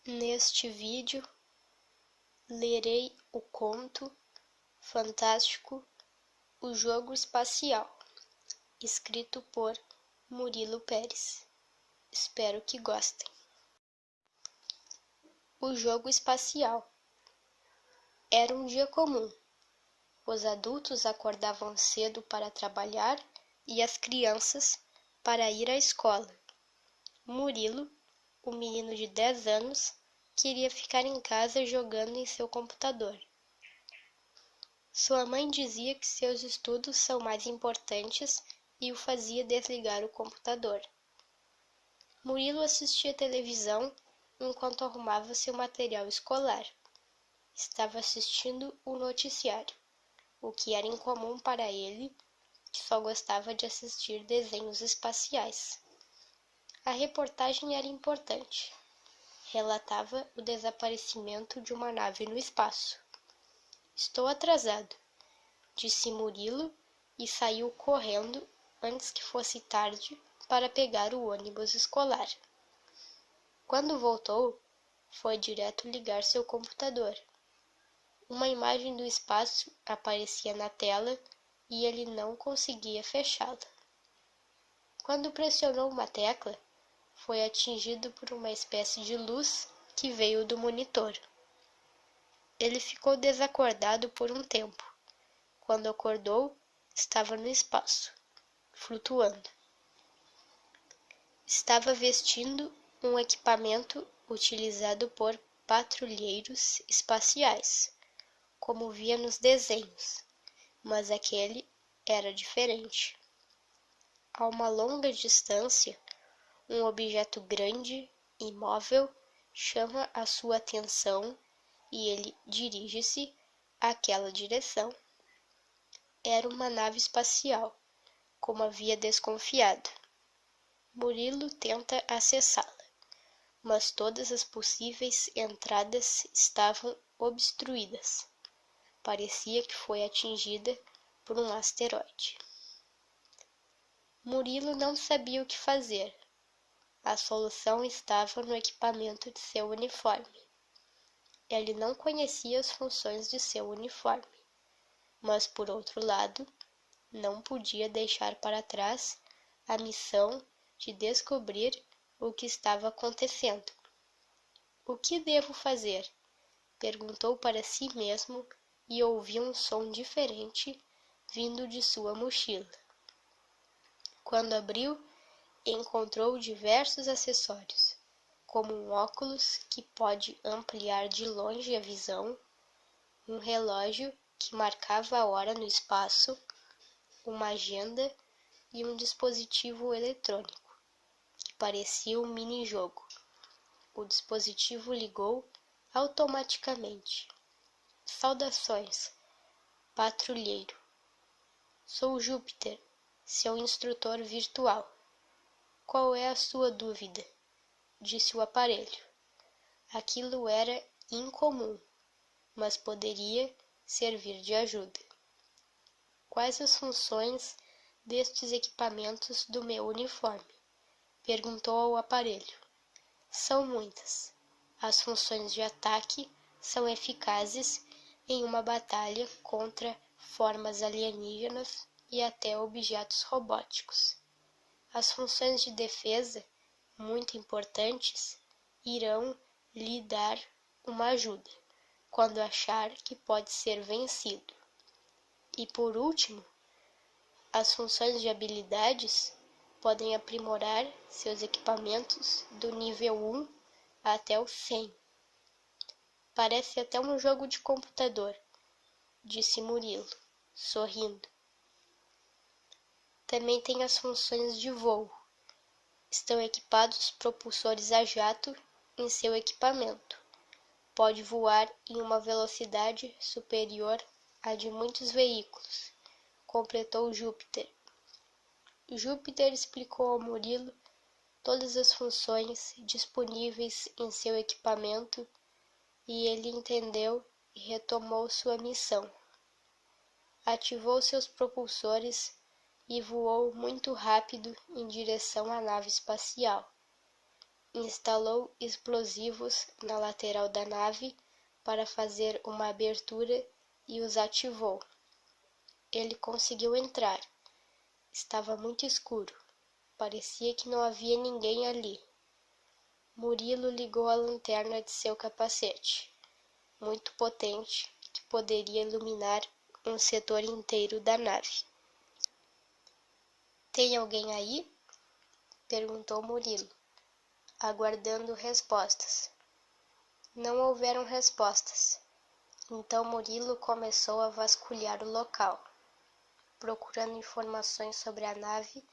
Neste vídeo, lerei o conto fantástico O Jogo Espacial, escrito por Murilo Pérez. Espero que gostem. O jogo espacial. Era um dia comum. Os adultos acordavam cedo para trabalhar e as crianças para ir à escola. Murilo, o menino de 10 anos, queria ficar em casa jogando em seu computador. Sua mãe dizia que seus estudos são mais importantes e o fazia desligar o computador. Murilo assistia televisão enquanto arrumava seu material escolar. Estava assistindo o noticiário, o que era incomum para ele, que só gostava de assistir desenhos espaciais. A reportagem era importante. Relatava o desaparecimento de uma nave no espaço. Estou atrasado, disse Murilo e saiu correndo antes que fosse tarde para pegar o ônibus escolar. Quando voltou, foi direto ligar seu computador. Uma imagem do espaço aparecia na tela e ele não conseguia fechá-la. Quando pressionou uma tecla, foi atingido por uma espécie de luz que veio do monitor. Ele ficou desacordado por um tempo. Quando acordou, estava no espaço, flutuando. Estava vestindo um equipamento utilizado por patrulheiros espaciais, como via nos desenhos, mas aquele era diferente. A uma longa distância, um objeto grande, imóvel, chama a sua atenção e ele dirige-se àquela direção. Era uma nave espacial, como havia desconfiado. Murilo tenta acessá-la, mas todas as possíveis entradas estavam obstruídas. Parecia que foi atingida por um asteroide. Murilo não sabia o que fazer. A solução estava no equipamento de seu uniforme. Ele não conhecia as funções de seu uniforme, mas, por outro lado, não podia deixar para trás a missão de descobrir o que estava acontecendo. O que devo fazer? Perguntou para si mesmo e ouviu um som diferente vindo de sua mochila. Quando abriu, encontrou diversos acessórios, como um óculos que pode ampliar de longe a visão, um relógio que marcava a hora no espaço, uma agenda e um dispositivo eletrônico, que parecia um mini-jogo. O dispositivo ligou automaticamente. Saudações, patrulheiro. Sou Júpiter, seu instrutor virtual. Qual é a sua dúvida? Disse o aparelho. Aquilo era incomum, mas poderia servir de ajuda. Quais as funções destes equipamentos do meu uniforme? Perguntou ao aparelho. São muitas. As funções de ataque são eficazes em uma batalha contra formas alienígenas e até objetos robóticos. As funções de defesa, muito importantes, irão lhe dar uma ajuda quando achar que pode ser vencido. E por último, as funções de habilidades podem aprimorar seus equipamentos do nível 1 até o 100. Parece até um jogo de computador, disse Murilo, sorrindo. Também tem as funções de voo. Estão equipados propulsores a jato em seu equipamento. Pode voar em uma velocidade superior à de muitos veículos, completou Júpiter. Júpiter explicou ao Murilo todas as funções disponíveis em seu equipamento e ele entendeu e retomou sua missão. Ativou seus propulsores e voou muito rápido em direção à nave espacial. instalou explosivos na lateral da nave para fazer uma abertura e os ativou. Ele conseguiu entrar. Estava muito escuro. Parecia que não havia ninguém ali. Murilo ligou a lanterna de seu capacete, muito potente, que poderia iluminar um setor inteiro da nave. "Tem alguém aí?" perguntou Murilo, aguardando respostas. Não houveram respostas. Então Murilo começou a vasculhar o local, procurando informações sobre a nave,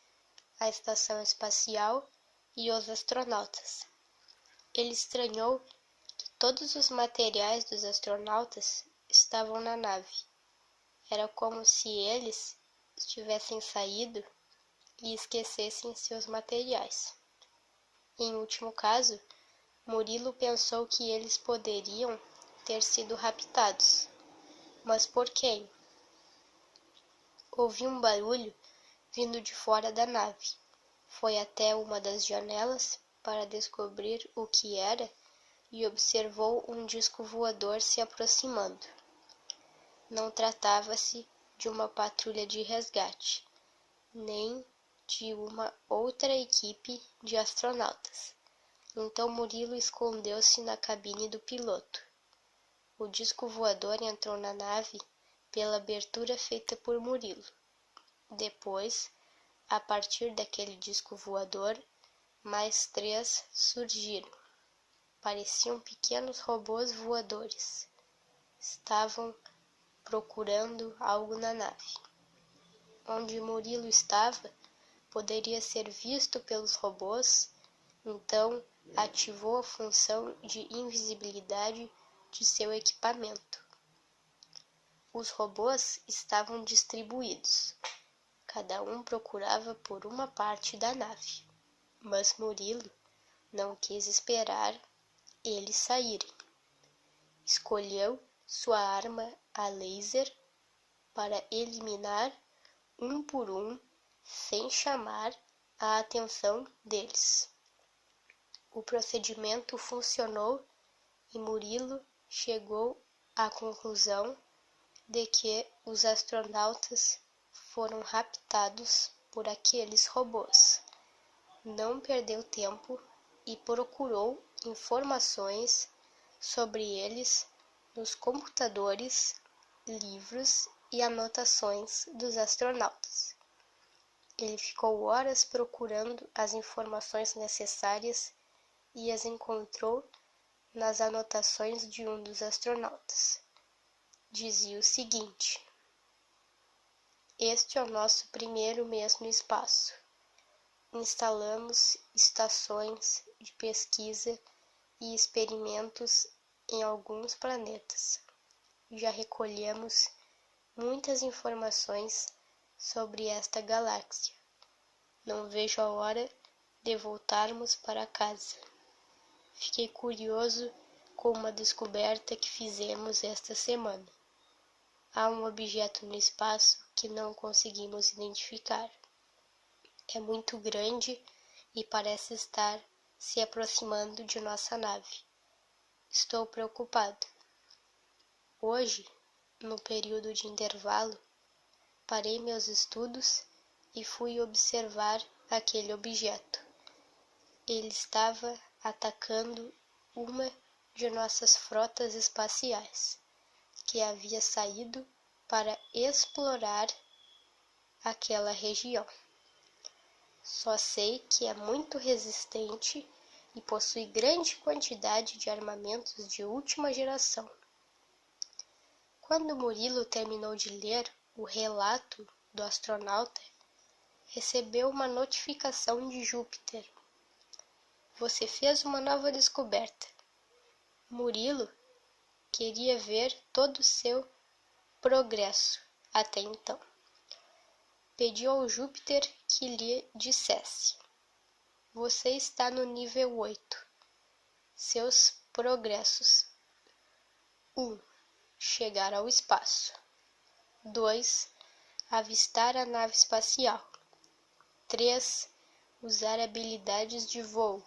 a estação espacial e os astronautas. Ele estranhou que todos os materiais dos astronautas estavam na nave. Era como se eles tivessem saído e esquecessem seus materiais. Em último caso, Murilo pensou que eles poderiam ter sido raptados. Mas por quem? Ouviu um barulho vindo de fora da nave. Foi até uma das janelas para descobrir o que era e observou um disco voador se aproximando. Não tratava-se de uma patrulha de resgate, nem de uma outra equipe de astronautas. Então Murilo escondeu-se na cabine do piloto. O disco voador entrou na nave pela abertura feita por Murilo. Depois, a partir daquele disco voador, mais 3 surgiram. Pareciam pequenos robôs voadores. Estavam procurando algo na nave. Onde Murilo estava poderia ser visto pelos robôs, então ativou a função de invisibilidade de seu equipamento. Os robôs estavam distribuídos. Cada um procurava por uma parte da nave, mas Murilo não quis esperar eles saírem. Escolheu sua arma a laser para eliminar um por um, sem chamar a atenção deles. O procedimento funcionou e Murilo chegou à conclusão de que os astronautas foram raptados por aqueles robôs. Não perdeu tempo e procurou informações sobre eles nos computadores, livros e anotações dos astronautas. Ele ficou horas procurando as informações necessárias e as encontrou nas anotações de um dos astronautas. Dizia o seguinte: "Este é o nosso primeiro mês no espaço. Instalamos estações de pesquisa e experimentos em alguns planetas. Já recolhemos muitas informações sobre esta galáxia. Não vejo a hora de voltarmos para casa. Fiquei curioso com uma descoberta que fizemos esta semana. Há um objeto no espaço que não conseguimos identificar. É muito grande e parece estar se aproximando de nossa nave. Estou preocupado. Hoje, no período de intervalo, parei meus estudos e fui observar aquele objeto. Ele estava atacando uma de nossas frotas espaciais, que havia saído para explorar aquela região. Só sei que é muito resistente e possui grande quantidade de armamentos de última geração." Quando Murilo terminou de ler o relato do astronauta, recebeu uma notificação de Júpiter. "Você fez uma nova descoberta." Murilo queria ver todo o seu progresso até então. Pediu ao Júpiter que lhe dissesse: "Você está no nível 8. Seus progressos: 1. Chegar ao espaço. 2. Avistar a nave espacial. 3. Usar habilidades de voo.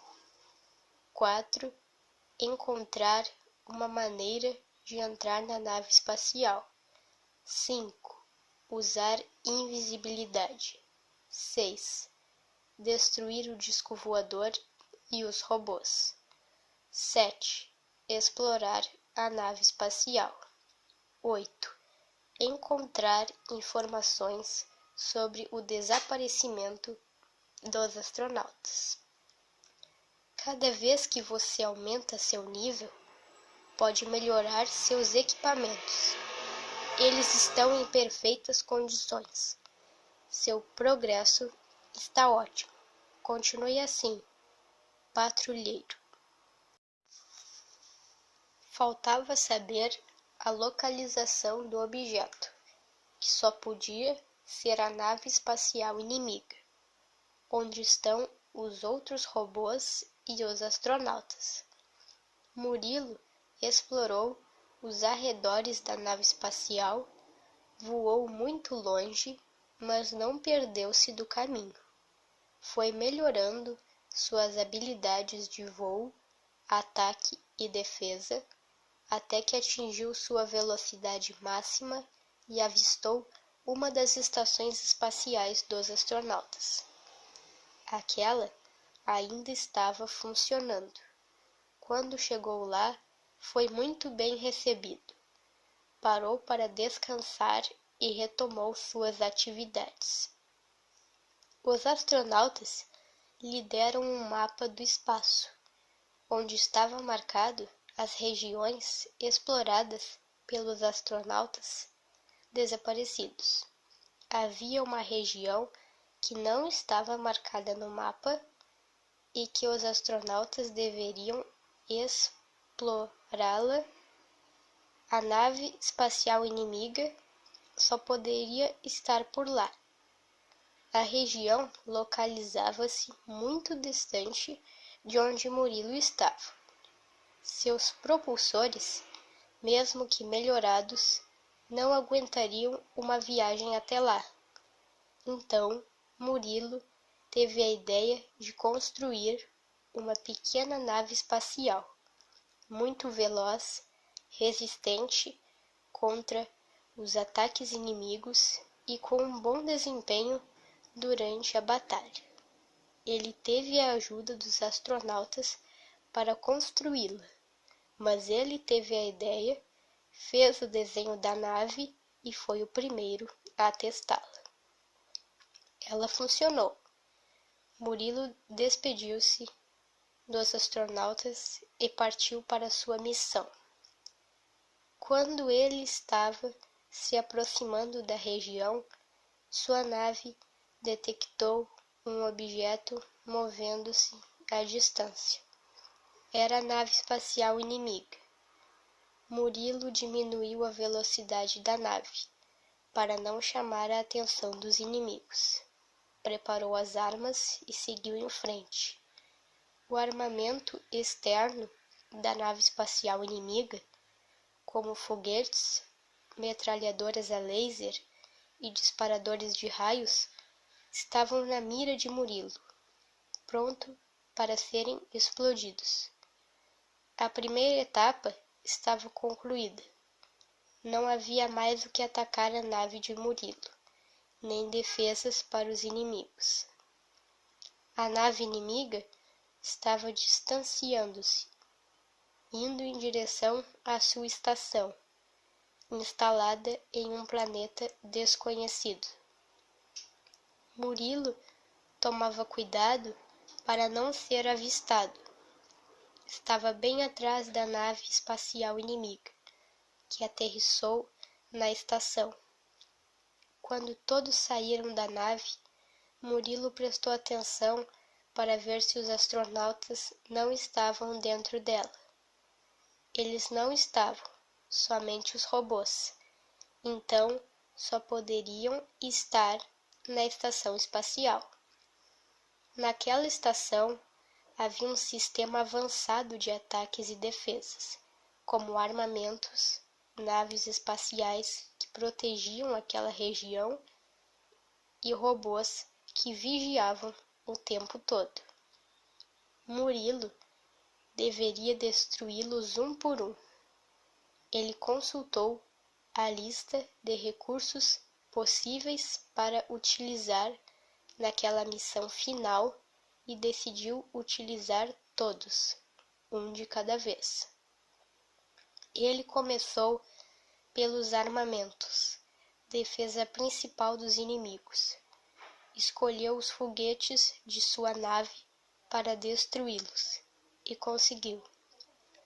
4. Encontrar uma maneira de entrar na nave espacial. 5. Usar invisibilidade. 6. Destruir o disco voador e os robôs. 7. Explorar a nave espacial. 8. Encontrar informações sobre o desaparecimento dos astronautas. Cada vez que você aumenta seu nível, pode melhorar seus equipamentos. Eles estão em perfeitas condições. Seu progresso está ótimo. Continue assim, patrulheiro. Faltava saber a localização do objeto, que só podia ser a nave espacial inimiga, onde estão os outros robôs e os astronautas. Murilo explorou os arredores da nave espacial, voou muito longe, mas não perdeu-se do caminho. Foi melhorando suas habilidades de voo, ataque e defesa, até que atingiu sua velocidade máxima e avistou uma das estações espaciais dos astronautas. Aquela ainda estava funcionando. Quando chegou lá, foi muito bem recebido. Parou para descansar e retomou suas atividades. Os astronautas lhe deram um mapa do espaço, onde estava marcado as regiões exploradas pelos astronautas desaparecidos. Havia uma região que não estava marcada no mapa e que os astronautas deveriam explorá-la. A nave espacial inimiga só poderia estar por lá. A região localizava-se muito distante de onde Murilo estava. Seus propulsores, mesmo que melhorados, não aguentariam uma viagem até lá. Então, Murilo teve a ideia de construir uma pequena nave espacial, muito veloz, resistente contra os ataques inimigos e com um bom desempenho durante a batalha. Ele teve a ajuda dos astronautas para construí-la, mas ele teve a ideia, fez o desenho da nave e foi o primeiro a testá-la. Ela funcionou. Murilo despediu-se dos astronautas e partiu para sua missão. Quando ele estava se aproximando da região, sua nave detectou um objeto movendo-se à distância. Era a nave espacial inimiga. Murilo diminuiu a velocidade da nave, para não chamar a atenção dos inimigos. Preparou as armas e seguiu em frente. O armamento externo da nave espacial inimiga, como foguetes, metralhadoras a laser e disparadores de raios, estavam na mira de Murilo, pronto para serem explodidos. A primeira etapa estava concluída. Não havia mais o que atacar a nave de Murilo, nem defesas para os inimigos. A nave inimiga estava distanciando-se, indo em direção à sua estação, instalada em um planeta desconhecido. Murilo tomava cuidado para não ser avistado. Estava bem atrás da nave espacial inimiga, que aterrissou na estação. Quando todos saíram da nave, Murilo prestou atenção para ver se os astronautas não estavam dentro dela. Eles não estavam, somente os robôs. Então, só poderiam estar na estação espacial. Naquela estação, havia um sistema avançado de ataques e defesas, como armamentos, naves espaciais que protegiam aquela região e robôs que vigiavam o tempo todo. Murilo deveria destruí-los um por um. Ele consultou a lista de recursos possíveis para utilizar naquela missão final e decidiu utilizar todos, um de cada vez. Ele começou pelos armamentos, defesa principal dos inimigos. Escolheu os foguetes de sua nave para destruí-los e conseguiu.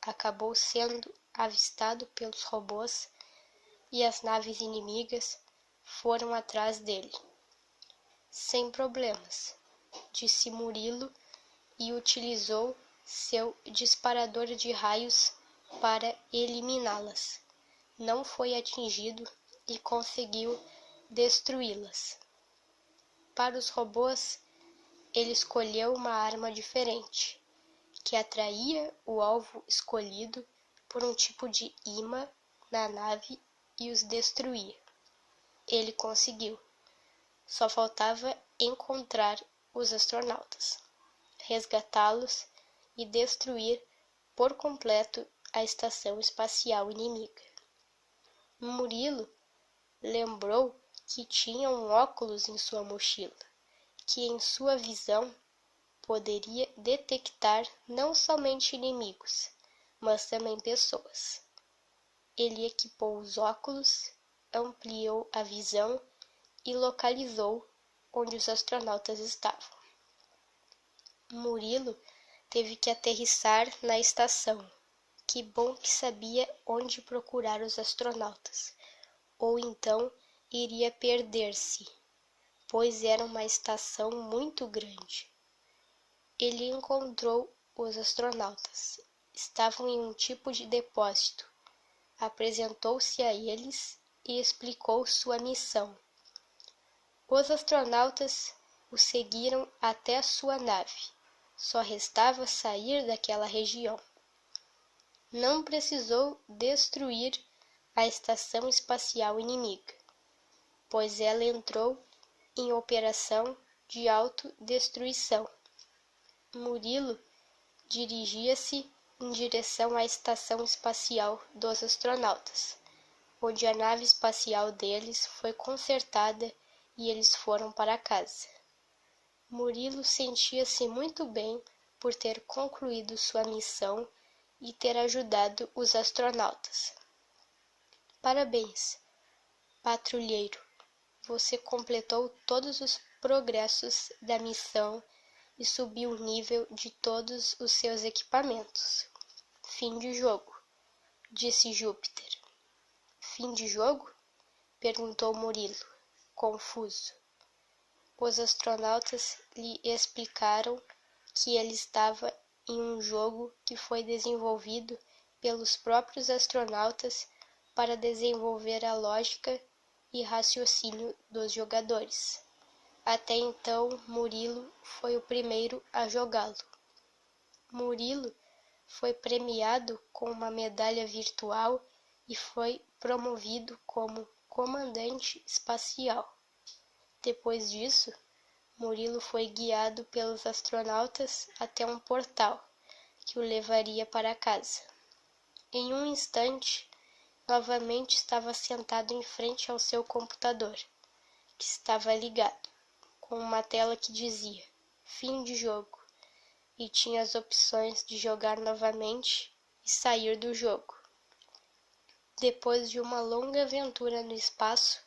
Acabou sendo avistado pelos robôs e as naves inimigas foram atrás dele. Sem problemas, disse Murilo e utilizou seu disparador de raios para eliminá-las. Não foi atingido e conseguiu destruí-las. Para os robôs, ele escolheu uma arma diferente, que atraía o alvo escolhido por um tipo de imã na nave e os destruía. Ele conseguiu. Só faltava encontrar os astronautas, resgatá-los e destruir por completo a estação espacial inimiga. Murilo lembrou que tinha um óculos em sua mochila, que em sua visão poderia detectar não somente inimigos, mas também pessoas. Ele equipou os óculos, ampliou a visão e localizou onde os astronautas estavam. Murilo teve que aterrissar na estação. Que bom que sabia onde procurar os astronautas, ou então iria perder-se, pois era uma estação muito grande. Ele encontrou os astronautas. Estavam em um tipo de depósito. Apresentou-se a eles e explicou sua missão. Os astronautas o seguiram até a sua nave. Só restava sair daquela região. Não precisou destruir a estação espacial inimiga, pois ela entrou em operação de autodestruição. Murilo dirigia-se em direção à estação espacial dos astronautas, onde a nave espacial deles foi consertada e eles foram para casa. Murilo sentia-se muito bem por ter concluído sua missão e ter ajudado os astronautas. Parabéns, patrulheiro! Você completou todos os progressos da missão e subiu o nível de todos os seus equipamentos. Fim de jogo, disse Júpiter. Fim de jogo? Perguntou Murilo, confuso. Os astronautas lhe explicaram que ele estava em um jogo que foi desenvolvido pelos próprios astronautas para desenvolver a lógica e raciocínio dos jogadores. Até então, Murilo foi o primeiro a jogá-lo. Murilo foi premiado com uma medalha virtual e foi promovido como comandante espacial. Depois disso, Murilo foi guiado pelos astronautas até um portal que o levaria para casa. Em um instante, novamente estava sentado em frente ao seu computador, que estava ligado, com uma tela que dizia fim de jogo, e tinha as opções de jogar novamente e sair do jogo. Depois de uma longa aventura no espaço,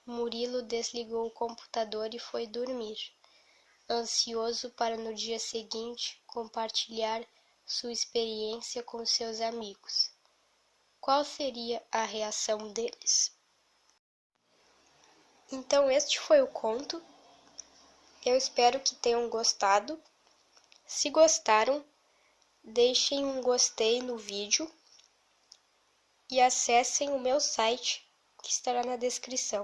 Murilo desligou o computador e foi dormir, ansioso para no dia seguinte compartilhar sua experiência com seus amigos. Qual seria a reação deles? Então este foi o conto. Eu espero que tenham gostado. Se gostaram, deixem um gostei no vídeo e acessem o meu site, que estará na descrição.